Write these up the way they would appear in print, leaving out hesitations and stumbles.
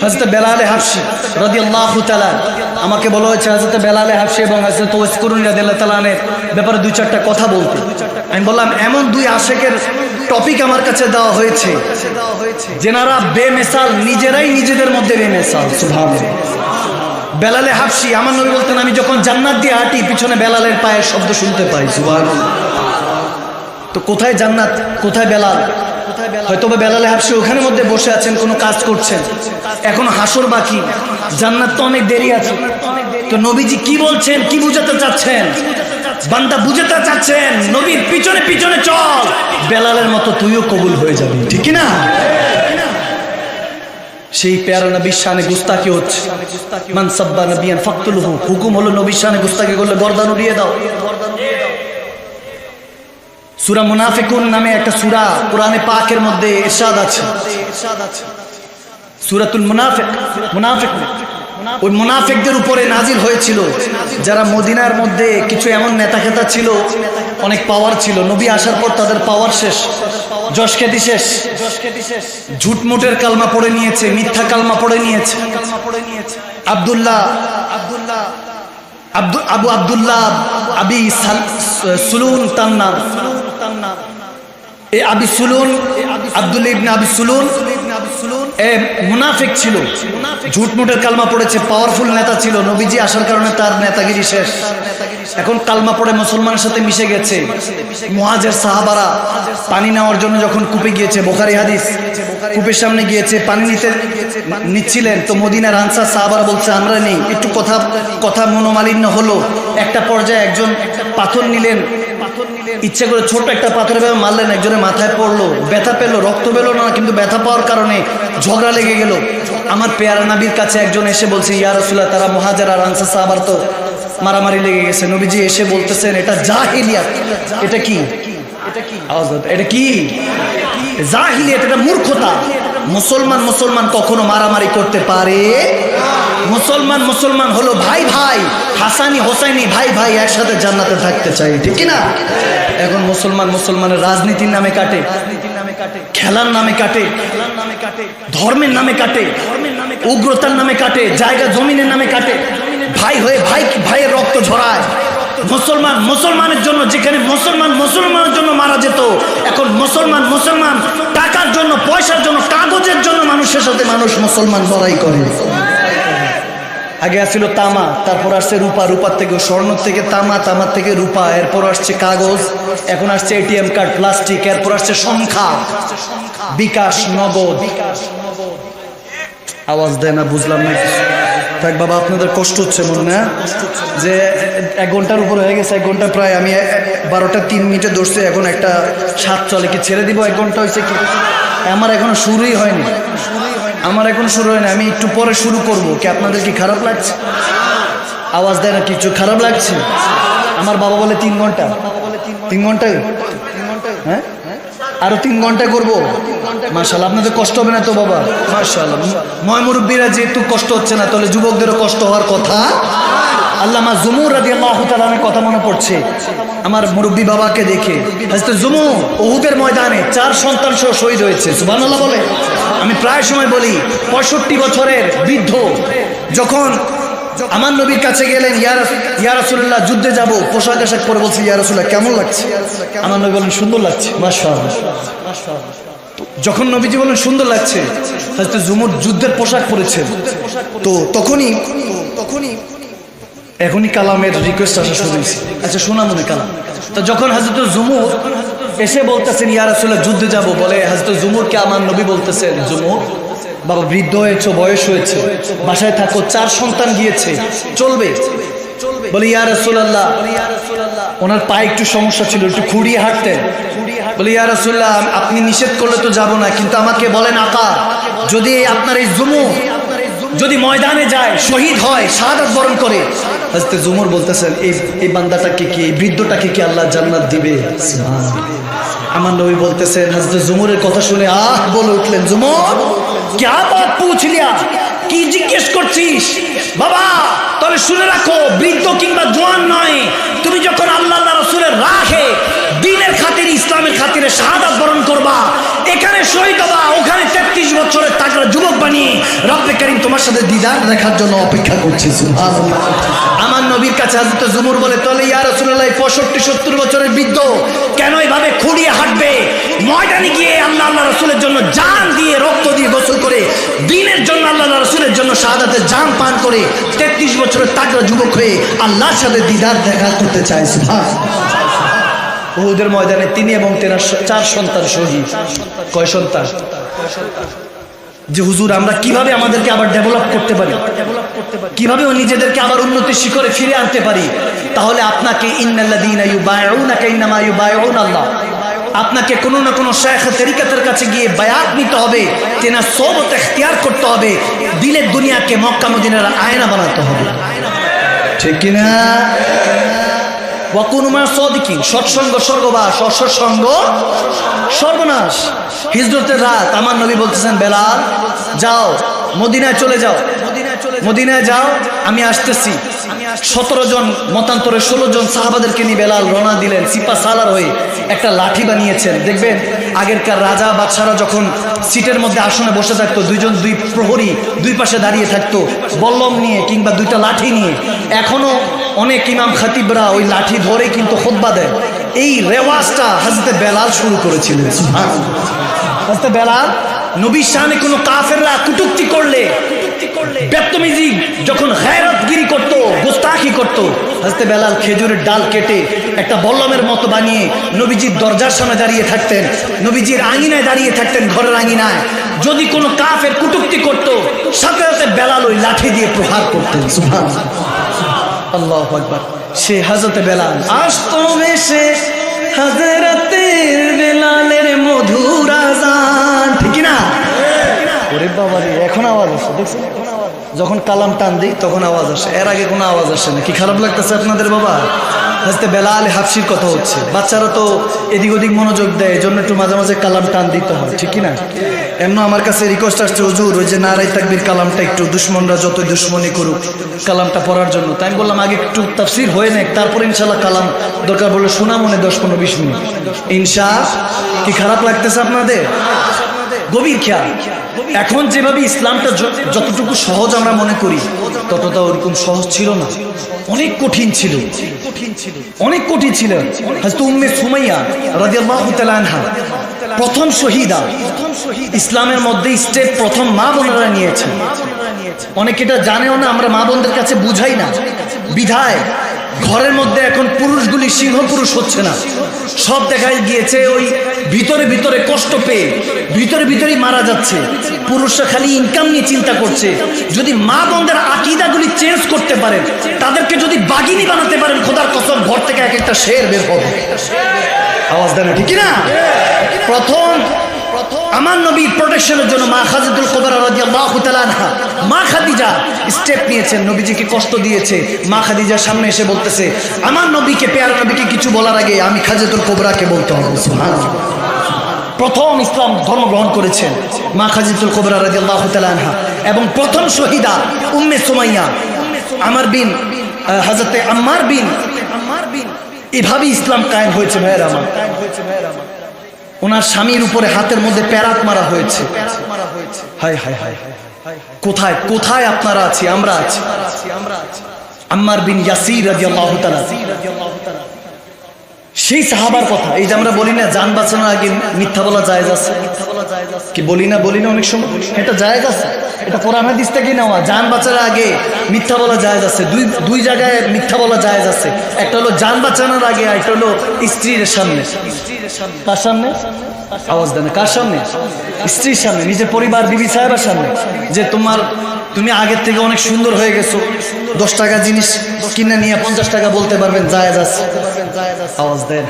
হযরত বেলাল হাবশী রাদিয়াল্লাহু তাআলা আমাকে বলা হয়েছে হযরত বেলাল হাবশী এবং হযরত ওয়াইস কুরুনী রাদিয়াল্লাহু তাআলার ব্যাপারে দুই চারটা কথা বলতে। আমি বললাম এমন দুই আশেকের টপিক আমার কাছে দেওয়া হয়েছে যেনারা বেমিসাল, নিজেরাই নিজেদের মধ্যে বেমিসাল। সুবহানাল্লাহ। বেলাল হাবশী, আমার নবী বলতেন আমি যখন জান্নাত দিয়ে হাঁটি পিছনে বেলালের পায়ের শব্দ শুনতে পাই। সুবহানাল্লাহ। তো কোথায় জান্নাত, কোথায় বেলাল? হয়তো বা বেলাল হাবশী ওখানের মধ্যে বসে আছেন, কোনো কাজ করছেন, এখন হাসর বাকি, জান্নাত তো অনেক দেরি আছে। তো নবীজি কি বলছেন, কি বুঝাতে চাচ্ছেন? বান্দা বুঝাতে চাচ্ছেন নবীর পিছনে পিছনে চল, বেলালের মতো তুইও কবুল হয়ে যাবি, ঠিক না? সেই প্যারা নবীর শানে গুস্তাকি হচ্ছে। মান সাব্বা নবিয়ান ফাকতুলহু, হুকুম হলো নবীর শানে গুস্তাকি করলে গর্দান উড়িয়ে দাও। সূরা মুনাফিকুন নামে একটা সূরা কোরআনে পাকের মধ্যে ইরশাদ আছে, সূরাতুল মুনাফিক। ওই মুনাফিকদের উপরে নাজিল হয়েছিল, যারা মদিনার মধ্যে কিছু এমন নেতাখেতা ছিল, অনেক পাওয়ার ছিল, নবী আসার পর তাদের পাওয়ার শেষ, যশ খ্যাতি শেষ, ঝুটমুটের কালমা পড়ে নিয়েছে, মিথ্যা কালমা পড়ে নিয়েছে। আবু আব্দুল্লাহ আবি সুলুন তার নাম। এই আবি সুলুন, আব্দুল্লাহ ইবনে আবি সুলুন মুনাফিক ছিল, ঝুটমুটের কালমা পড়েছে, পাওয়ারফুল নেতা ছিল, নবীজি আসার কারণে তার নেতাগিরি শেষ। এখন কালমা পড়ে মুসলমানের সাথে মিশে গেছে। মুহাজির সাহাবারা পানি নেওয়ার জন্য যখন কূপে গিয়েছে, বুখারী হাদিস, কূপের সামনে গিয়েছে পানি নিচ্ছিলেন, তো মদিনার আনসার সাহাবারা বলছে আমরা নেই, একটু কথা মনোমালিন্য হলো। একটা পর্যায়ে একজন পাথর নিলেন, ইচ্ছে করে ছোট একটা পাথরের ভাবে মারলেন, একজনের মাথায় পড়লো, ব্যথা পেলো, রক্ত পেলো না, কিন্তু ব্যথা পাওয়ার কারণে ঝগড়া লেগে গেল। আমার পেয়ারা নবীর কাছে একজন এসে বলছে ইয়া রাসূলুল্লাহ, তারা মুহাজির আর আনসার সাহাবার তো মারামারি লেগে গেছে। নবীজি এসে বলতেছেন এটা জাহিলিয়াত। এটা কি? এটা কি জাহিলিয়াত? এটা মূর্খতা। মুসলমান কখনো মারামারি করতে পারে? মুসলমান হলো ভাই ভাই, হাসানি হোসাইনি ভাই ভাই, একসাথে জান্নাতে থাকতে চাই, ঠিক না? এখন মুসলমানের রাজনীতির নামে কাটে, খেলার নামে কাটে, ধর্মের নামে কাটে, উগ্রতার নামে কাটে, জায়গা জমিনের নামে কাটে, ভাই হয়ে ভাইয়ের রক্ত ঝরায়। মুসলমানের জন্য যেখানে মুসলমানের জন্য মারা যেত, এখন মুসলমান টাকার জন্য, পয়সার জন্য, কাগজের জন্য মানুষের সাথে মুসলমান লড়াই করে। আগে আসছিল তামা, তারপর আসছে রূপা, রূপার থেকে স্বর্ণ, থেকে তামা, তামার থেকে রূপা, এরপর আসছে কাগজ, এখন আসছে এটিএম কার্ড, প্লাস্টিক, এরপর আসছে সংখ্যা, বিকাশ, নগদ। আওয়াজ দেয় না, বুঝলাম না। থাক বাবা, আপনাদের কষ্ট হচ্ছে মনে না, যে 1 ঘন্টার উপরে হয়ে গেছে, 1 ঘন্টা প্রায়, আমি 12টা 3 মিনিটে ধরছি, এখন একটা 7 চলে, কি ছেড়ে দিব? 1 ঘন্টা হয়েছে কি? আমার এখনো শুরুই হয়নি, আমি একটু পরে শুরু করব। কি আপনাদের কি খারাপ লাগছে? আওয়াজ দেয় না, কিছু খারাপ লাগছে? আমার বাবা বলে 3 ঘন্টা, 3 ঘন্টায়, হ্যাঁ আরো 3 ঘন্টায় করবো। মাশাআল্লাহ, আপনাদের কষ্ট হবে না তো বাবা? মাশাআল্লাহ, ময় মুরব্বীরা যেহেতু কষ্ট হচ্ছে না, তাহলে যুবকদেরও কষ্ট হওয়ার কথা। আল্লামা জুমুর রাদিয়াল্লাহু তাআলা কথা মনে পড়ছে আমার মুরব্বী বাবাকে দেখে। হযরত জুমুর উহুদের ময়দানে 4 সন্তান সহ শহীদ হয়েছে। সুবহানাল্লাহ বলে। আমি প্রায় সময় বলি 65 বছরের বৃদ্ধ যখন আমার নবীর কাছে গেলেন, ইয়া রাসূলুল্লাহ যুদ্ধে যাব, পোশাক আশাক পরে বলছে ইয়া রাসূলুল্লাহ কেমন লাগছে? আমার নবী বলেন সুন্দর লাগছে। মাশাআল্লাহ। যখন নবীজি বলেন সুন্দর লাগছে, হযরত জুমুর যুদ্ধের পোশাক পরেছেন, তো এখনই কালামের রিকোয়েস্ট আসা শুরু হয়েছে। আচ্ছা, শোনা মনে কালাম। তো যখন হযরত জুমুর এসে বলতেছেন ইয়া রাসূলুল্লাহ যুদ্ধে যাব, বলে হযরত জুমুরকে আমার নবী বলতেছেন, জুমুর বাবা বৃদ্ধ হয়েছে, বয়স হয়েছে, বাসায় থাকো, 4 সন্তান গিয়েছে, চলবে? বলে ইয়া রাসূলুল্লাহ, ওনার পায়ে একটু সমস্যা ছিল, একটু খুঁড়িয়ে হাঁটতেন। বলে ইয়া রাসূলুল্লাহ আপনি নিষেধ করলে তো যাব না, কিন্তু আমাকে বলেন আকা, যদি আপনার এই জুমুর যদি ময়দানে যায়, শহীদ হয়, শাহাদাত বরণ করে, হযরত জুমুর বলতেছেন এই বান্দাটাকে কি, এই বৃদ্ধটাকে কি আল্লাহ জান্নাত দিবে? আমার নবী বলতেছেন, হযরত জুমুরের কথা শুনে বলে উঠলেন, জুমুর क्या बात पूछ लिया, কি জিজ্ঞেস করছিস? বাবা তাহলে শুনে রাখো, বৃদ্ধ কিংবা জওয়ান নয়, তুমি যখন আল্লাহ রাসূলের রাহে দ্বীনের খাতিরে ইসলামের খাতিরে শাহাদাত বরণ করবা, এখানে শহীদ হবা, ওখানে 33 বছরের তাগড়া যুবক বানিয়ে রব্বে কারীম তোমার সাথে দিদার দেখার জন্য অপেক্ষা করছে। সুবহানাল্লাহ। আমার নবীর কাছে হযরত জুমুর বলে, তাহলে ইয়া রাসূলুল্লাহ 65-70 বছরের বৃদ্ধ কেন এভাবে খুঁড়িয়ে হাঁটবে? ময়দানে গিয়ে আল্লাহ রাসূলের জন্য জান দিয়ে রক্ত দিয়ে গোসল করে দ্বীনের জন্য আল্লাহ রাসূলের জন্য শাহাদাতের জাম পান করে 33 বছরের তাগড়া যুবক হয়ে আল্লাহর সাথে দিদার দেখা করতে চায়। সুবহানাল্লাহ। উহুদের ময়দানে তিনি এবং তেনার 4 সন্তান শহীদ। কয় সন্তান? যে হুজুর আমরা কিভাবে আমাদেরকে আবার ডেভেলপ করতে পারি, কিভাবে নিজেদেরকে আবার উন্নতির শিখরে ফিরে আনতে পারি, তাহলে আপনাকে ইন্নাল্লাযীনা ইউবাইউনাকা ইন্নামা ইউবাইউনাল্লাহ, আপনাকে কোনো না কোনো শায়খ তরিকাতের কাছে গিয়ে বায়াত নিতে হবে, তেনার সোহবত ইখতিয়ার করতে হবে, দিলের দুনিয়াকে মক্কা মদিনার আয়না বানাতে হবে। ঠিক কিনা? ওয়াকুনুমা সাদিকিন, সৎসঙ্গ স্বর্গবাস, অসৎসঙ্গ সর্বনাশ। হিজরতের রাত আমার নবী বলতেছেন, বেলাল যাও মদিনায় চলে যাও, মদিনায় যাও, আমি আসতেছি। 17 জন মতান্তরে 16 জন সাহাবাদেরকে নিয়ে বেলাল রওনা দিলেন। সিপা সালার হয়ে একটা লাঠি বানিয়েছেন। দেখবেন আগেরকার রাজা বাদশারা যখন সিটের মধ্যে আসনে বসে থাকতো, 2 জন 2 প্রহরী 2 পাশে দাঁড়িয়ে থাকতো বল্লম নিয়ে কিংবা 2টা লাঠি নিয়ে। এখনো অনেক ইমাম খাতিবরা ওই লাঠি ধরে কিন্তু খুতবা দেয়। এই রেওয়াজটা হযরত বেলাল শুরু করেছিলেন। সুবহানাল্লাহ। হযরত বেলাল নবীর শানে কোনো কাফেররা কটূক্তি করলে, বেত্তমিজি যখন গায়রতগিরি করত, গোস্তাখি করত, হযরত বেলাল খেজুরের ডাল কেটে একটা বল্লমের মতো বানিয়ে নবীজির দরজার সামনে দাঁড়িয়ে থাকতেন, নবীজির আঙিনায় দাঁড়িয়ে থাকতেন, ঘরের আঙিনায়। যদি কোনো কাফের কটূক্তি করত, সাথে সাথে বেলাল ওই লাঠি দিয়ে প্রহার করতেন। সুবহানাল্লাহ। আল্লাহু আকবার। সে হযরত বেলাল আসতো ভেসে হযরতের বেলালের মধুর আযান। ঠিক না? ওরে বাবা রে, এখন আওয়াজ আসে, দেখছেন? যখন কালাম টান দিই তখন আওয়াজ আসে, এর আগে কোনো আওয়াজ আসে না। কি খারাপ লাগতেছে আপনাদের বাবা? হযরত বেলাল হাফসির কথা হচ্ছে। বাচ্চারা তো এদিক ওদিক মনোযোগ দেয়, এজন্য একটু মাঝে মাঝে কালাম টান দিতে হয়। ঠিক না? এমন আমার কাছে রিকোয়েস্ট আসছে, হুজুর ওই যে নারায়ে তাকবীর কালামটা একটু দুশমনরা যত দুশমনি করুক কালামটা পড়ার জন্য। তাই আমি বললাম আগে একটু তাফসীর হয়ে নেক, তারপর ইনশাআল্লাহ কালাম দরকার বললে শোনা মনে 10-15-20 মিনিট ইনশাআল্লাহ। কি খারাপ লাগতেছে আপনাদের? গভীর খেয়াল। এখন যেভাবে ইসলামটা যতটুকু সহজ আমরা মনে করি, ততটা ওরকম সহজ ছিল না, অনেক কঠিন ছিল, অনেক কঠিন ছিল। হযরত উম্মে সুমাইয়া রাদিয়াল্লাহু তাআলা আনহা প্রথম শহীদা, ইসলামের মধ্যে স্টেপ প্রথম মা বোনেরা নিয়েছে। অনেকে এটা জানেও না, আমরা মা বোনদের কাছে বুঝাই না, বিধায় ঘরের মধ্যে এখন পুরুষগুলি সিংহ পুরুষ হচ্ছে না। সব দেখাই গিয়েছে ওই ভিতরে ভিতরে কষ্ট পেয়ে ভিতরে ভিতরেই মারা যাচ্ছে। পুরুষরা খালি ইনকাম নিয়ে চিন্তা করছে। যদি মা বোনদের আকীদাগুলি চেঞ্জ করতে পারেন, তাদেরকে যদি বাগিনী বানাতে পারেন, খোদার কসম ঘর থেকে এক একটা শের বের হবে। আওয়াজ দেন ঠিক না? প্রথম আমার নবীর প্রোটেকশনের জন্য মা খাদিজাতুল কুবরা রাদিয়াল্লাহু তাআলা আনহা, মা খাদিজা স্টেপ নিয়েছেন। নবীজিকে কষ্ট দিয়েছে, মা খাদিজার সামনে এসে বলতেছে, আমার নবীকে, পেয়ারা নবীকে কিছু বলার আগে আমি খাদিজাতুল কুবরাকে বলতে হবে। সুবহানাল্লাহ। প্রথম ইসলাম ধর্ম গ্রহণ করেছেন মা খাদিজাতুল কুবরা রাদিয়াল্লাহু তাআলা আনহা, এবং প্রথম শহীদা উম্মে সুমাইয়া, হযরত আম্মার বিন। এভাবে ইসলাম কায়েম হয়েছে ভাইয়েরা আমার। ওনার স্বামীর উপরে হাতের মধ্যে প্যারাত মারা হয়েছে। হায় হায় হায়, কোথায় কোথায় আপনারা আছি, আমরা আছি। আম্মার বিন ইয়াসির রাদিয়াল্লাহু তাআলা, সেই সাহাবার কথা। এই যে আমরা বলি না জান বাঁচানোর আগে মিথ্যা বলা জায়েজ আছে, কি বলি না অনেক সময়, এটা জায়েজ আছে। এটা কোরআন হাদিস থেকে নেওয়া। জান বাঁচানোর আগে মিথ্যা বলা জায়েজ আছে। দুই জায়গায় মিথ্যা বলা জায়েজ আছে। একটা হলো জান বাঁচানোর আগে, একটা হলো স্ত্রীর সামনে। কার সামনে? আওয়াজ দেন। কার সামনে? স্ত্রীর সামনে, নিজের পরিবার, বিবি সাহেবের সামনে। যে তুমি আগের থেকে অনেক সুন্দর হয়ে গেছো, 10 টাকা জিনিস কিনে নিয়ে 50 টাকা বলতে পারবেন, জায়েজ আছে। আওয়াজ দেন।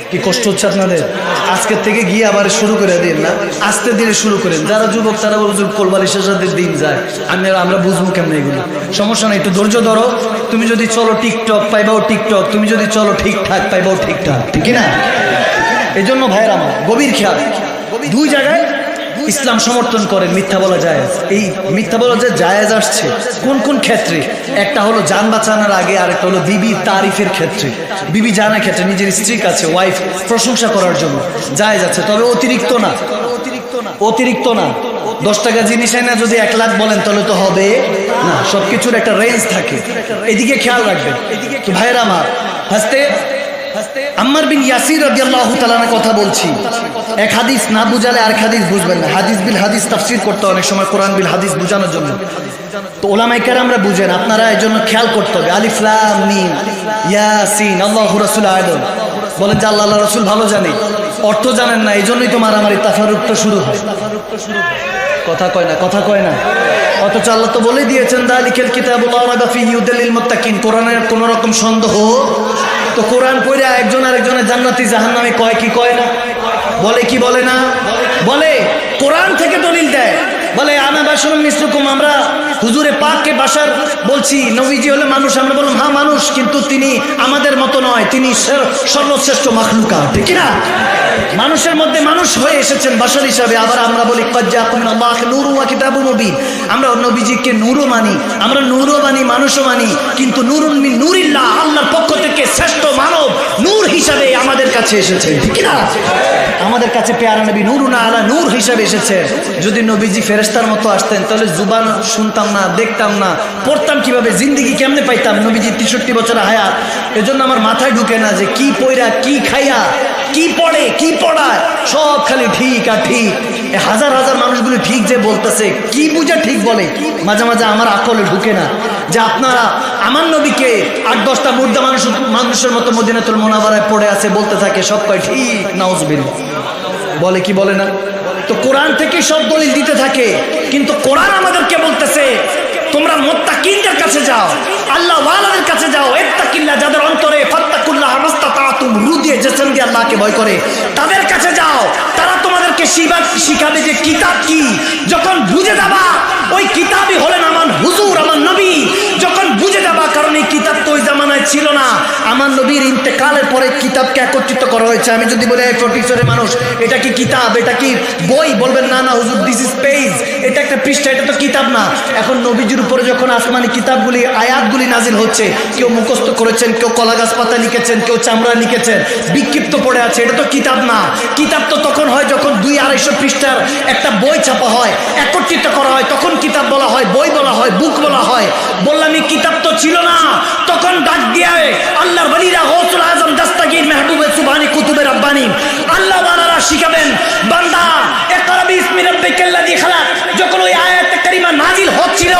কি কষ্ট হচ্ছে আপনাদের? আজকের থেকে গিয়ে আবার শুরু করে দিন না, আস্তে ধীরে শুরু করেন। যারা যুবক তারা বুঝুক, কোলবালিশের সাথে দিন যায়, আমরা বুঝবো কেমন এগুলো। সমস্যা নেই, একটু ধৈর্য ধরো। তুমি যদি চলো টিকটক পাইবাও টিকটক, তুমি যদি চলো ঠিকঠাক পাইবাও ঠিকঠাক। ঠিক না? এই জন্য ভাইয়ের আমার গভীর খেয়াল। দুই জায়গায় ইসলাম সমর্থন করেন মিথ্যা বলা জায়েজ। এই মিথ্যা বলা যে জায়েজ আসছে কোন কোন ক্ষেত্রে? একটা হলো জান বাঁচানোর আগে, আর একটা হলো বিবি তারিফের ক্ষেত্রে, বিবি জানার ক্ষেত্রে, নিজের স্ত্রীর কাছে ওয়াইফ প্রশংসা করার জন্য জায়েজ আছে, তবে অতিরিক্ত না, অতিরিক্ত না। 10 টাকা জিনিস না যদি 1 লাখ বলেন তাহলে তো হবে না, সবকিছুর একটা রেঞ্জ থাকে, এদিকে খেয়াল রাখবেন। তো ভাইরা আমার, হাসতে আম্মার বিন ইয়াসির রাদিয়াল্লাহু তাআলার কথা বলছি। এক হাদিস না বুঝালে আর হাদিস বুঝবেন না। হাদিস বিল হাদিস তাফসীর করতে অনেক সময় কোরআন বিল হাদিস বোঝানোর জন্য। তো ওলামায়ে কেরামরা বুঝেন, আপনারা এর জন্য খেয়াল করতে হবে। আলিফ লাম মিম ইয়াসিন আল্লাহু রাসূল আদম বলেন যে আল্লাহ রাসূল ভালো জানে, অর্থ জানেন না, এই জন্যই তো মারামারি তাফারুকটা শুরু হয়। কথা কয় না, কথা কয় না। অথচ আল্লাহ তো বলে দিয়েছেন যালিকাল কিতাবু লা রাইবা ফীহি হুদাল লিল মুত্তাকিন, কোরআনের কোন রকম সন্দেহ। তো কোরআন পড়ে একজন আরেকজনের জান্নাতি জাহান্নামে কয় কি কয় না? বলে কি বলে না? বলে। কোরআন থেকে দলিল দেয়, বলে আনা বাশারুম মিসলুকুম, আমরা হুজুরে পাককে বাশার বলছি, নবীজি হলে মানুষ। আমরা বললাম হ্যাঁ মানুষ, কিন্তু তিনি আমাদের মতো নয়, তিনি সর্বশ্রেষ্ঠ মাখলুকাত, ঠিক না? মানুষের মধ্যে মানুষ হয়ে এসেছেন বাশার হিসাবে। আবার আমরা বলি ক্বাদ জাআকুম মিনাল্লাহি নূরুন ওয়া কিতাবুম মুবিন, আমরা নবীজিকে নূরও মানি, আমরা নূরও মানি, মানুষও মানি, কিন্তু নূরুন মিন নূরিল্লাহ, আল্লাহর পক্ষ থেকে শ্রেষ্ঠ মানব নূর হিসাবে আমাদের কাছে এসেছেন, ঠিক না? আমাদের কাছে পেয়ারা নবী নূরুন আলা নূর হিসাবে এসেছে। যদি নবীজি ফেরেশতার মতো আসতেন তাহলে জুবান শুনতাম না, দেখতাম না, পড়তাম কিভাবে, জিন্দেগি কেমনে পাইতাম? নবীজি 63 বছর হায়াত। এজন্য আমার মাথায় ঢুকে না যে কি পয়রা, কি খাইয়া, কি পড়ে, কি পড়ায়, সব খালি ঠিক আর ঠিক। হাজার হাজার মানুষগুলো ঠিক যে বলতেছে, কি বুঝে ঠিক বলে, মাঝে মাঝে আমার আকলে ঢুকে না যে আপনারা আমার নবীকে 8-10টা মুর্দা মানুষের মতো মদিনাতুল মুনাওয়ারায় পড়ে আছে, বলতে থাকে সব কয় ঠিক, নাউজুবিল্লাহ, বলে কি বলে না? তো কোরআন থেকে সব দলিল দিতে থাকে, কিন্তু কোরআন আমাদেরকে বলতেছে তোমরা মুত্তাকিনদের কাছে যাও, আল্লাহ ওয়ালাদের কাছে যাও, ইত্তাকিল্লাহ, যাদের অন্তরে ফাত্তাকুল্লাহ মাস্তাতাতুম, রু দিয়ে জেসম দিয়ে আল্লাহকে ভয় করে, তাদের কাছে যাও। তারা তোমাদেরকে শিখাবে যে কিতাব কি। যখন বুঝে যাবা ওই কিতাবই হলেন আমার হুজুর, আমার নবী। যখন বুঝে যাবা, কারণ এই কিতাব তো ওই জামানায় ছিল না, আমার নবীর ইন্তেকালের পরে কিতাবকে একত্রিত করা হয়েছে। আমি যদি বলি প্রফেসরের মানুষ এটা কি কিতাব, এটা কি বই, বলবেন না না হুজুর দিস ইজ পেজ, এটা একটা পৃষ্ঠা, এটা তো কিতাব না। এখন নবীজির উপরে যখন আসমানি কিতাবগুলি, আয়াতগুলি নাজিল হচ্ছে, কেউ মুখস্থ করেছেন, কেউ কলা গাছ পাতা লিখেছেন, কেউ চামড়া লিখেছেন, বিক্ষিপ্ত পড়ে আছে, এটা তো কিতাব না। কিতাব তো তখন হয় যখন 200-250 পৃষ্ঠার একটা বই ছাপা হয়, একত্রিত করা হয়, তখন কিতাব বলা হয়, বই বলা হয়, বুক বলা হয়। বললাম এই কিতাব তো ছিল না। তখন ডাক দিয়ে আল্লাহর ওয়ালিরা, গৌসুল আজম, দাস্তাগীর, মেহবুবে সুবহানি, কুতুবে রাব্বানি, আল্লাহ ওয়ালারা শিখাবেন, বান্দা ইকরা বিসমি রাব্বিকাল্লাযী খালাক। যখন ওই আয়াতে কারিমা নাজিল হচ্ছিল,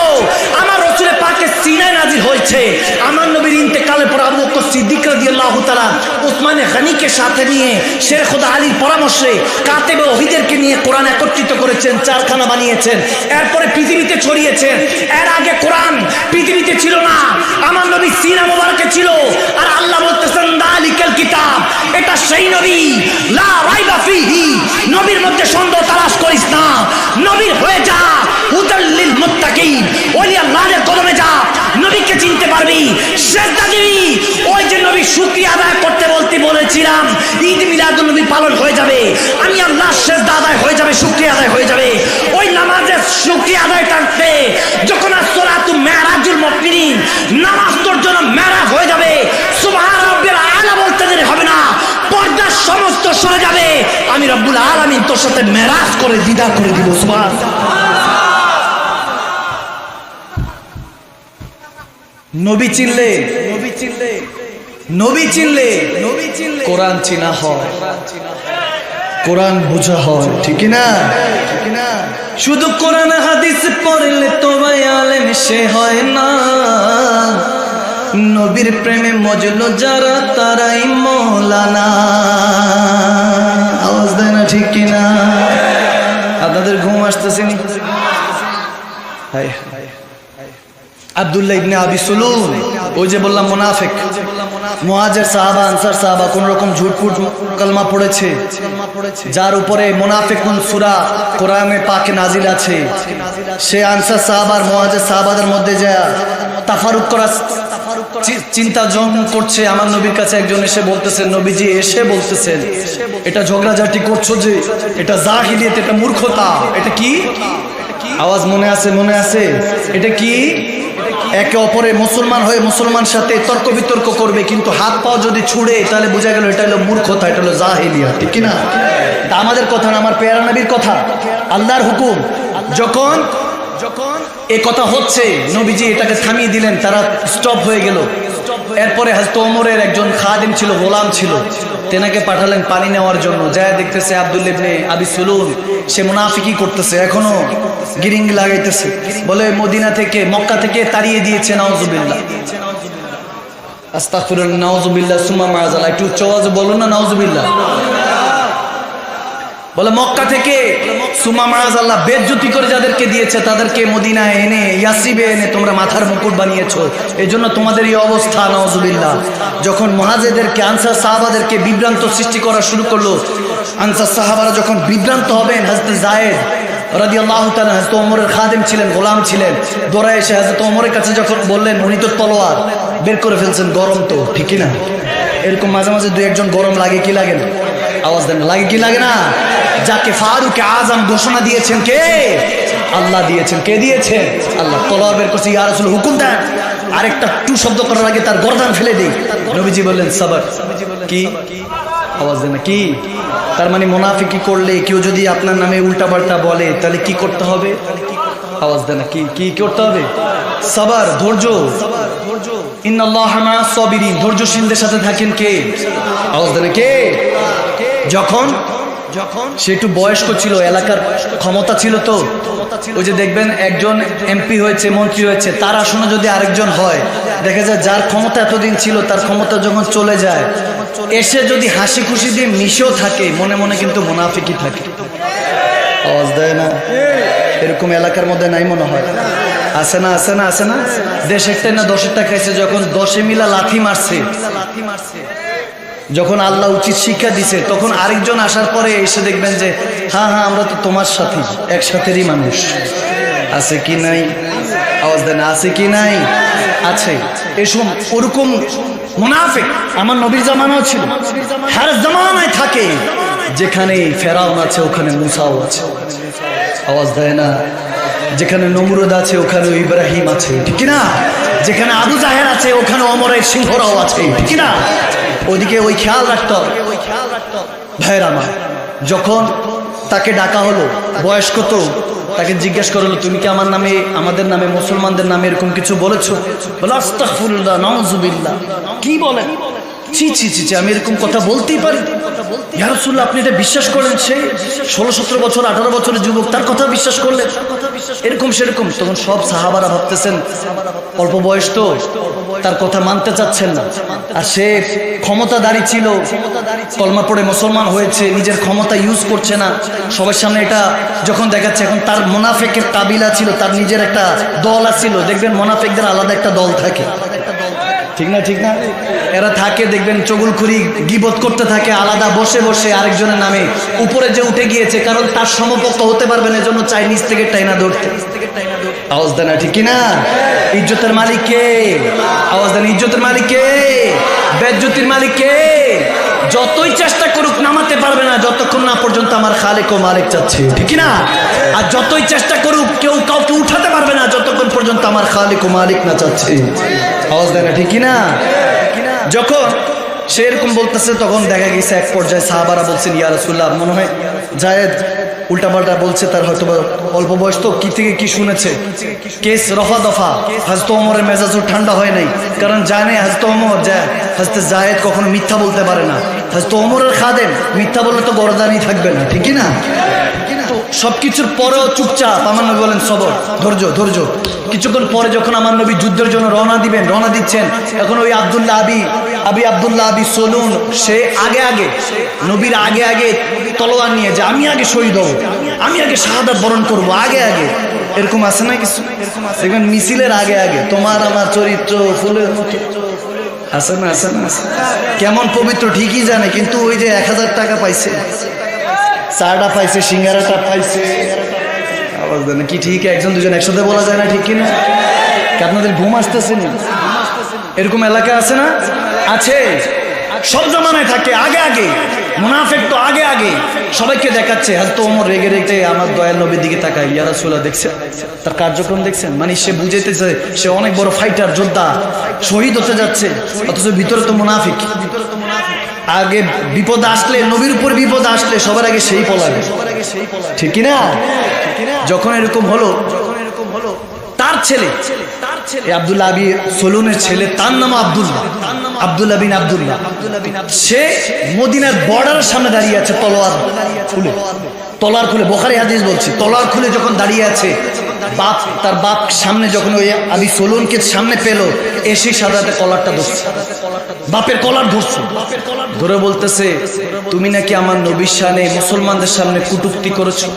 আমার রাসূল পাকের সিনায় নাজিল হয়েছে। আমার নবীর ইন্তেকালের পর আবু বকর সিদ্দিক রাদিয়াল্লাহু তাআলা উসমানে গনিকে সাথে নিয়ে শের খোদা আলীর পরামর্শে কাতেবে ওহীদেরকে নিয়ে কোরআন একত্রিত করেছেন, 4খানা বানিয়েছেন, এরপরে পৃথিবীতে ছড়িয়েছেন। এর আগে কোরআন পৃথিবীতে ছিল না, আমার নবী সিনা মোবারকে ছিল। আর আল্লাহ বলতেছেন যালিকাল কিতাব, এটা সেই নবী, লা রাইবা ফীহি, নবীর মধ্যে সন্দেহ তালাশ করিস না, নবীর হয়ে যা, হুদাল লিল মুত্তাকিন, ওলি আল্লাহর কদমে যা, নবীকে চিনতে পারবি, সিজদা দিবি। ওই যে নবী শুকরিয়া আদায় করতে বলেছিলাম, ঈদ মিলাদুন নবী পালন হয়ে যাবে, আমি আল্লাহর সিজদা আদায় হয়ে যাবে, শুকরিয়া আদায় হয়ে যাবে। ওই নামাজের শুকরিয়া আদায় থাকবে, যখন আসসালাতু মিরাজুল মুমিনিন, নামাজ তোর জন্য মেরাজ হয়ে যাবে। সুবহান রাব্বিল আলা বলতে দেরি হবে না, পর্দা সমস্ত সরে যাবে, আমি রব্বুল আলামিন তোর সাথে মেরাজ করে দিদার করে দিব। সুবহান। নবী চিনলে, নবী চিনলে কোরআন চিনা হয়, কোরআন বোঝা হয়, ঠিক না? শুধু কোরআন হাদিস পড়লে তো ভাই আলেম সে হয় না, নবীর প্রেমে মজলো যারা তারাই মৌলানা। আওয়াজ দেয় না, ঠিক কিনা? আপনাদের ঘুম আসতেছে নি? আব্দুল্লাহ ইবনে আবি সুলুল, ওই যে বললাম মুনাফিক, মুহাজির সাহাবা, আনসার সাহাবা, কোন রকম ঝুটফুট কালমা পড়েছে, যার উপরে মুনাফিকুন সূরা কোরআনে পাকে নাজিল আছে, সে আনসার সাহাবার, মুহাজির সাহাবাদের মধ্যে যা তাফারুক চিন্তা যখন করছে, আমার নবীর কাছে একজন এসে বলতেছেন, নবীজি এসে বলতেছেন, এটা ঝগড়াঝাটি করছো যে, এটা জাহিলিয়াত, এটা মূর্খতা। এটা কি আওয়াজ মনে আছে? মনে আছে? এটা কি? একে অপরে মুসলমান হয়ে মুসলমান সাথে তর্ক বিতর্ক করবে, কিন্তু হাত পাও যদি ছুড়ে তাহলে বোঝা গেল এটা হলো মূর্খতা, এটা হলো জাহিলিয়াত, ঠিক কিনা? তা আমাদের কথা না, আমার পেয়ারা নবীর কথা, আল্লাহর হুকুম। যখন এ কথা হচ্ছে, নবীজি এটাকে থামিয়ে দিলেন, তারা স্টপ হয়ে গেল। এরপরে হযরত ওমরের একজন খাদিম ছিল, গোলাম ছিল, তেনাকে পাঠালেন পানি নেওয়ার জন্য। যায় দেখতেছে আব্দুল্লাহ ইবনে আবি সুলুল সে মুনাফিকি করতেছে, এখনো গিরিং লাগাইতেছে, বলে মদিনা থেকে, মক্কা থেকে তাড়িয়ে দিয়েছে, নাউজুবিল্লাহ, আস্তাগফিরুল্লাহ, নাউজুবিল্লাহ, সুম্মা মাআযাল্লাহ। একটু উচ্চ আওয়াজে বলুন না নাউজুবিল্লাহ। বলে মক্কা থেকে সুম্মা মাআযাল্লাহ বেজ্জতি করে যাদেরকে দিয়েছে তাদেরকে মদিনায় এনে, ইয়াসরিবে এনে তোমরা মাথার মুকুট বানিয়েছো, এজন্য তোমাদের এই অবস্থা, নাউজুবিল্লাহ। যখন মুহাজিরদেরকে, আনসার সাহাবাদেরকে বিভ্রান্ত সৃষ্টি করা শুরু করলো, আনসার সাহাবারা যখন বিভ্রান্ত হবেন, হযরত যায়েদ রাদিয়াল্লাহু তাআলা হযরত ওমরের খাদেম ছিলেন, গোলাম ছিলেন, দৌড়ায় এসে হযরত ওমরের কাছে যখন বললেন, উনি তো তলোয়ার বের করে ফেলছেন, গরম তো, ঠিক না? এরকম মাঝে মাঝে দুই একজন গরম লাগে, কি লাগে না? আওয়াজ দেন, লাগে কি লাগে না? যাকে ফারুক আজম ঘোষণা দিয়েছেন কে? আল্লাহ দিয়েছেন। কে দিয়েছেন? আল্লাহ। তলোয়ার বের করছে, ইয়া রাসূল হুকুম দেন, আরেকটা টু শব্দ করার আগে তার গর্দান ফেলে দেই। নবীজি বললেন সবর। কি আওয়াজ দেন না? কি? তার মানে মুনাফিকি করলে কেউ যদি আপনার নামে উল্টাপাল্টা বলে তাহলে কি করতে হবে? আওয়াজ দেন না? কি কি করতে হবে? সবর, ধৈর্য। ইন্নাল্লাহা মা'আস সাবিরিন, ধৈর্যশীলদের সাথে থাকেন কে? আওয়াজ দেন, কে? যখন সে একটু বয়স্ক ছিল, এলাকার ক্ষমতা ছিল, তো ওই যে দেখবেন একজন এমপি হয়েছে, মন্ত্রী হয়েছে, তার আসনে যদি আরেকজন হয়, দেখা যায় যার ক্ষমতা এতদিন ছিল তার ক্ষমতা যখন চলে যায়, এসে যদি হাসি খুশি দিয়ে মিশেও থাকে, মনে মনে কিন্তু মুনাফিকি থাকে। আওয়াজ দেয় না? এরকম এলাকার মধ্যে নাই মনে হয়? আছে না? আছে না? আছে না? দেশেরটা না দশেরটা খাইছে, যখন 10 মিলা লাথি মারছে, যখন আল্লাহ উচিত শিক্ষা দিছে, তখন আরেকজন আসার পরে এসে দেখবেন যে হ্যাঁ হ্যাঁ আমরা তো তোমার সাথী, একসাথেরই মানুষ। আছে কি নাই? আওয়াজ দেন, আছে কি নাই? আছে। এসব ওরকম মুনাফিক আমার নবীর জামানাও ছিল, হার জামানায় থাকে। যেখানে ফেরাউন আছে ওখানে মুসাও আছে। আওয়াজ দেয় না? যেখানে নমরুদ আছে ওখানে ইব্রাহিম আছে, ঠিক না? যেখানে আবু জাহেল আছে ওখানে ওমরের সিংহরাও আছে, ঠিক না? ওইদিকে ওই খেয়াল রাখতে হবে। ভাইয়ের আমার, যখন তাকে ডাকা হলো, বয়স্ক তো, তাকে জিজ্ঞেস করলো, তুমি কি আমার নামে, আমাদের নামে, মুসলমানদের নামে এরকম কিছু বলেছো? বলে আস্তাগফিরুল্লাহ, নাউজুবিল্লাহ। কি বলেন? ছি ছি ছি, আমি এরকম কথা বলতেই পারি? ইয়া রাসূলুল্লাহ, আপনি এটা বিশ্বাস করেন? সে 16-17 বছর, 18 বছরের যুবক, তার কথা বিশ্বাস করলেন? এরকম সেরকম। তখন সব সাহাবারা ভাবতেছেন অল্প বয়স তো, তার কথা মানতে চাচ্ছেন না। আর সে ক্ষমতাধারী ছিল, কলমা পড়ে মুসলমান হয়েছে, নিজের ক্ষমতা ইউজ করছে না, সবার সামনে এটা যখন দেখাচ্ছে। এখন তার মুনাফিকের কাবিলা ছিল, তার নিজের একটা দল আছিল। দেখবেন মুনাফিকদের আলাদা একটা দল থাকে, ঠিক না? ঠিক না? এরা থাকে, দেখবেন চগুলখুরি, গীবত করতে থাকে আলাদা বসে বসে আরেকজনের নামে। উপরে যে উঠে গিয়েছে, কারণ তার সমপক্ষ হতে পারবেন, এজন্য চাই নিচ থেকে টাইনা ধরতে। আওয়াজ দেন, ঠিক কিনা? ইজ্জতের মালিক কে? আওয়াজ দেন, ইজ্জতের মালিক কে? বেজ্জতির মালিক কে? যতই চেষ্টা করুক নামাতে পারবে না যতক্ষণ না পর্যন্ত আমার খালেক ও মালিক চাচ্ছে, ঠিক না? আর যতই চেষ্টা করুক কেউ কাউকে উঠাতে পারবে না যতক্ষণ পর্যন্ত আমার খালেক ও মালিক না চাচ্ছে। আওয়াজ দেয় না, ঠিক না? যখন সে এরকম বলতেছে, তখন দেখা গেছে এক পর্যায়ে সাহাবারা বলছেন, ইয়া রাসূলুল্লাহ, মনে হয় জায়েদ উল্টাপাল্টা বলছে, তার হয়তো অল্প বয়স তো, কি থেকে কি শুনেছে। কেস রফা দফা। হযরত ওমরের মেজাজও ঠান্ডা হয় নাই, কারণ জানে হযরত ওমর, হযরত জায়েদ কখনো মিথ্যা বলতে পারে না। হযরত ওমরের খাদেম, মিথ্যা বললে তো গরদানি থাকবে না, ঠিক না? সবকিছুর পরেও চুপচাপ। আমার নবী বলেন সবর, ধৈর্য, ধৈর্য। কিছুক্ষণ পরে যখন আমার নবী যুদ্ধের জন্য রওনা দিচ্ছেন, এখন ওই আব্দুল্লাহ আবি সলুন, সে আগে নবীর আগে তলোয়ার নিয়ে, যে আমি আগে শহীদ হব, আমি আগে শাহাদাত বরণ করবো, আগে এরকম আছে না কিছু? দেখবেন মিছিলের আগে তোমার আমার চরিত্র ফুলের মতো, আছে না? আছে না? কেমন পবিত্র ঠিকই জানে, কিন্তু ওই যে 1000 টাকা পাইছে, চাটা পাইছে, সিঙ্গারাটা পাইছে। আওয়াজ দেন, কি ঠিক? একজন দুজন একসাথে বলা যায় না, ঠিক কিনা? আপনাদের ঘুম আসতেছে না? এরকম এলাকা আছে না? আছে, সব জামানায় থাকে। আগে আগে মুনাফিক তো আগে আগে সবাইকে দেখাচ্ছে। হযরত ওমর রেগে রেগে আমার দয়াল নবীর দিকে তাকায়, ইয়া রাসূলুল্লাহ দেখছেন তার কার্যক্রম, দেখছেন? মানে সে বুঝাইতেছে সে অনেক বড় ফাইটার, যোদ্ধা, শহীদ হতে যাচ্ছে, অথচ ভিতরে তো মুনাফিক। আগে বিপদ আসলে, নবীর উপর বিপদ আসলে সবার আগে সেই পলাবে, ঠিক কিনা? যখন এরকম হলো, তার ছেলে আব্দুল্লাহ বিন সলুনের ছেলে, তার নাম আব্দুল্লাহ, আব্দুল্লাহ বিন আব্দুল্লাহ, সে মদিনার বর্ডারের সামনে দাঁড়িয়ে আছে, তলোয়ার খুলে, বুখারী হাদিস বলছি, তলোয়ার খুলে যখন দাঁড়িয়ে আছে, তার বাপ সামনে যখন ওই আবি সলুনকে সামনে পেল, এসে সাদাতে কলারটা ধরছে, বাপের কলার ধরছে, ধরে বলতেছে তুমি নাকি আমার নবীর শানে মুসলমানদের সামনে কটূক্তি করেছো।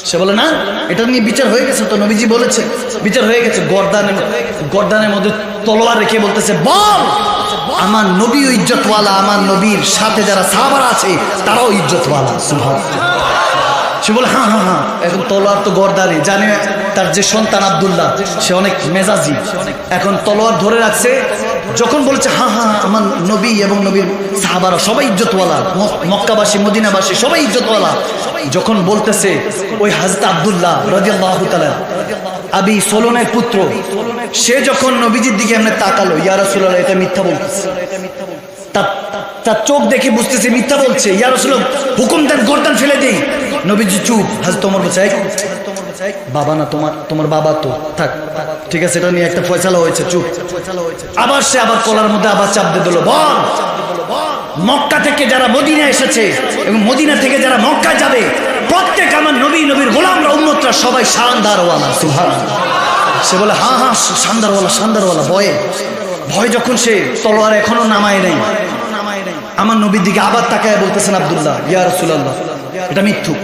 সে বলে না, এটা নিয়ে বিচার হয়ে গেছে তো, নবীজি বলেছে বিচার হয়ে গেছে। গর্দানের মধ্যে তলোয়ার রেখে বলতেছে, বল আমার নবী ইজ্জতওয়ালা, আমার নবীর সাথে যারা সাহাবারা আছে তারাও ইজ্জতওয়ালা। সুবহানাল্লাহ। সে বলে হ্যাঁ হ্যাঁ হ্যাঁ। এখন তলোয়ার তো গর্দানে, জানে তার যে সন্তান আব্দুল্লাহ সে অনেক মেজাজি, এখন তলোয়ার ধরে রাখছে। যখন বলছে হ্যাঁ হ্যাঁ আমার নবী এবং নবীর সাহাবারা সবাই ইজ্জতওয়ালা, মক্কাবাসী মদিনাবাসী সবাই ইজ্জতওয়ালা, যখন বলতেছে ওই হযরত আব্দুল্লাহ রাদিয়াল্লাহু তাআলা আবি সলুনের পুত্র, সে যখন নবীজির দিকে এমনি তাকালো, ইয়া রাসূলুল্লাহ এটা মিথ্যা বলতেছে, তার চোখ দেখে বুঝতেছে মিথ্যা বলছে। ইয়া রাসূলুল্লাহ হুকুম দেন, গর্দান ফেলে দেই। নবীজি চুপ। হযরত ওমর বলছে বাবা না, তোমার বাবা তো থাক, ঠিক আছে, এটা নিয়ে একটা ফয়সালা হয়েছে, চুপ। আবার সে কলার মধ্যে আবার চাপ দিয়ে দিল, বল মক্কা থেকে যারা মদিনা এসেছে এবং মদিনা থেকে যারা মক্কা যাবে প্রত্যেক আমার নবীর গোলামরা, উম্মতরা সবাই শানদারওয়ালা। সুবহানাল্লাহ। সে বলে হ্যাঁ হ্যাঁ শানদারওয়ালা। ভয় যখন সে তলোয়ার এখনো নামায় নাই, আমার নবীর দিকে আবার তাকায় বলতেছেন আব্দুল্লাহ, ইয়া রাসূলুল্লাহ এটা মিথ্যুক।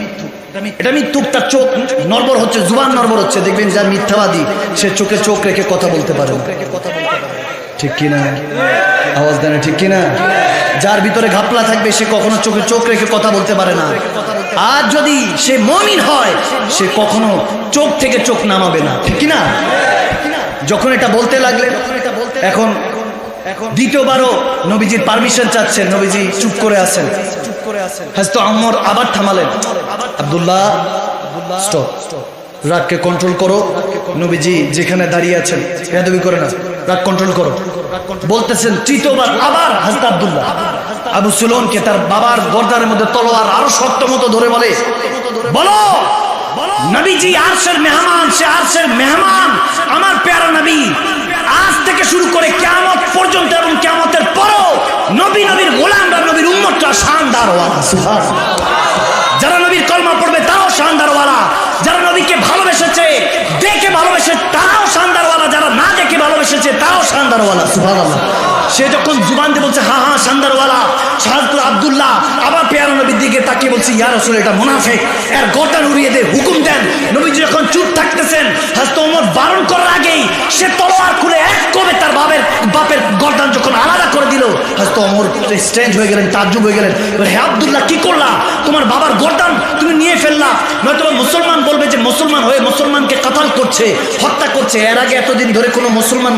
তার চোখ নড়বড় হচ্ছে, জুবান নড়বড় হচ্ছে। দেখবেন যার মিথ্যাবাদী সে চোখে চোখ রেখে কথা বলতে পারে না, ঠিক কিনা? আওয়াজ দেন ঠিক কিনা? যার ভিতরে ঘাপলা থাকবে সে কখনো চোখে চোখ রেখে কথা বলতে পারে না। আর যদি সে মুমিন হয় সে কখনো চোখ থেকে চোখ নামাবে না, ঠিক কিনা? যখন এটা বলতে লাগলেন, এখন দ্বিতীয়বারও নবীজির পারমিশন চাচ্ছেন, নবীজি চুপ করে আছেন। হযরত ওমর আবার থামালেন, আব্দুল্লাহ স্টপ, রাগকে কন্ট্রোল করো। নবীজি যেখানে দাঁড়িয়ে আছেন বেয়াদবি করে না, রাগ কন্ট্রোল করো বলতেছেন। তৃতীয়বার আবার হযরত আব্দুল্লাহ আবু সুলনকে তার বাবার গর্দানের মধ্যে তলোয়ার আরো শক্ত মতো ধরে বলে, বলো নবীজি আরশের মেহমান, সে আরশের মেহমান, আমার প্যারা নবী আজ থেকে শুরু করে কিয়ামত পর্যন্ত এবং কিয়ামতের পরও নবীর গোলামরা, নবীর উম্মতরা শানদারওয়ালা। সুবহানাল্লাহ। যারা নবীর কলমা পড়বে তারাও শানদারওয়ালা, যারা নবীকে ভালোবেসেছে দেখে ভালোবেসে তারাও শানদারওয়ালা, যারা না দেখে ভালোবেসেছে তারাও শানদারওয়ালা। সুবহানাল্লাহ। সে যখন জুবান দিয়ে বলছে হ্যাঁ হ্যাঁ শানদারওয়ালা, হযরত আব্দুল্লাহ আবার প্যারা নবীর দিকে তাকিয়ে বলছে, ইয়া রাসূলুল্লাহ এটা মুনাফিক, এর গর্দান উড়িয়ে দে, হুকুম দেন। নবীজি যখন চুপ থাকতেছেন, হযরত ওমর বারণ করার আগেই সে তলোয়ার খুলে এক কোবে তার বাপের গর্দান যখন আলাদা করে দিল, হযরত ওমর স্ট্রেঞ্জ হয়ে গেলেন, তাজ্জুব হয়ে গেলেন। হে আব্দুল্লাহ কি করলা? তোমার বাবার গর্দান তুমি নিয়ে ফেললা, নয়তো মুসলমান বলবে যে মুসলমান হয়ে মুসলমানকে কাতাল করছে, হত্যা করছে। এর আগে এতদিন ধরে কোনো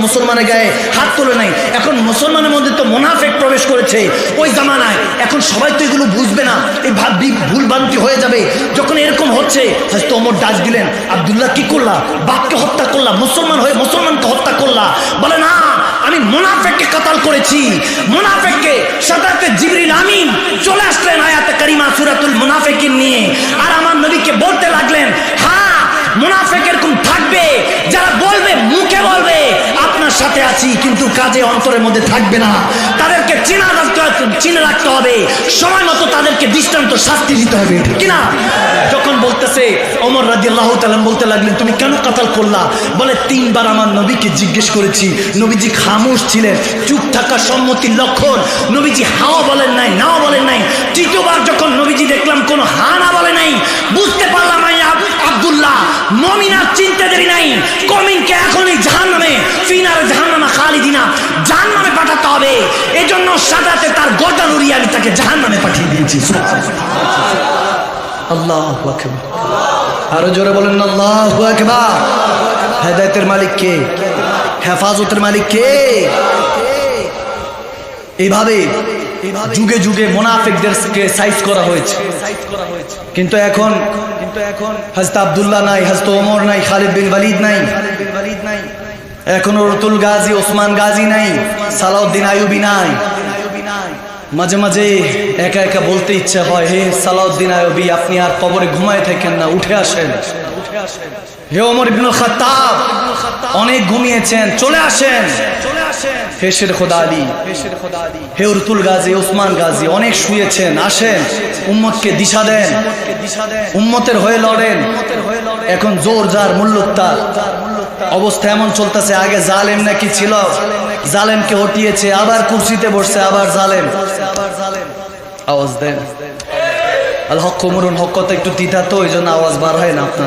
মুসলমানের গায়ে হাত তোলে নাই, এখন মুসলমানের মধ্যে তো মুনাফিক প্রবেশ করেছে ওই জামানায়। এখন সবাই তো এগুলো বুঝবে না, এই ভুল ভ্রান্তি হয়ে যাবে। যখন এরকম হচ্ছে হযরত ওমর ডাক দিলেন, আব্দুল্লাহ কি করলা? বাপকে হত্যা করলা, মুসলমান হয়ে মুসলমানকে হত্যা করলা। বলে না, আমি মুনাফিককে কাতাল করেছি। মুনাফিককে সাথে জিবরিল আমিন চলে আসলেন আয়াতে কারিমা সূরাতুল মুনাফিকিন নিয়ে, আর আমার নবীকে বলতে লাগলেন, হ্যাঁ মুনাফিক এরকম থাকবে যারা বলবে, মুখে বলবে আপনার সাথে আছি, কিন্তু কাজে অন্তরের মধ্যে থাকবে না। তাদেরকে চিনে রাখতে হবে, সময় মতো তাদেরকে দৃষ্টান্ত শাস্তি দিতে হবে, ঠিক কিনা? যখন বলতেছে ওমর রাদিয়াল্লাহু তাআলা বলতে লাগলেন, তুমি কেন কাতাল করলা? বলে 3 বার আমার নবীকে জিজ্ঞেস করেছি, নবীজি খামোশ ছিলেন। চুপ থাকা সম্মতির লক্ষণ। নবীজি হাও বলেন নাই, নাও বলেন নাই। তৃতীয়বার যখন নবীজি দেখলাম কোনো হা না বলে নাই, বুঝতে পারলাম আব্দুল্লাহ মুমিনার চিনতে দেরি নাই, কমিনকে এখনই জাহান্নামে, ফিনারে জাহান্নামে খালিদিনা, জাহান্নামে পাঠাতে হবে। এজন্য সাদাতে তার গর্দান উড়িয়ে আমি তাকে জাহান্নামে পাঠিয়ে দিয়েছি। আল্লাহু আকবার। আরো জোরে বলেন আল্লাহু আকবার। হেদায়েতের মালিক কে? হেফাজতের মালিক কে? এইভাবে যুগে যুগে মুনাফিকদেরকে সাইজ করা হয়েছে। কিন্তু এখন হযরত আব্দুল্লাহ নাই, হযরত ওমর নাই, খালিদ বিন ওয়ালিদ নাই, এখনো রতুল গাজী, ওসমান গাজী নাই, সালাউদ্দিন আইয়ুবী নাই। মাঝে মাঝে একা একা বলতে ইচ্ছা হয়, হে সালাউদ্দিন আইয়ুবী, আপনি আর কবরে ঘুমায় থাকেন না, উঠে আসেন। হে ওমর ইবনুল খাত্তাব, অনেক ঘুমিয়েছেন, চলে আসেন। হে শের খোদা আলী, হে রতুল গাজী, ওসমান গাজী, অনেক শুয়েছেন, আসেন, উম্মতকে দিশা দেন, উম্মতের হয়ে লড়েন। এখন জোর যার মুল্লুত্তার অবস্থা এমন চলতেছে, আগে জালেম নাকি ছিল, জালেমকে হটিয়েছে, আবার কুরসিতে বসছে, আবার জালেম। আওয়াজ দেন। আল হক কুমরুন, হক কথা একটু দ্বিধা তো, ওই জন্য আওয়াজ বার হয় না আপনার।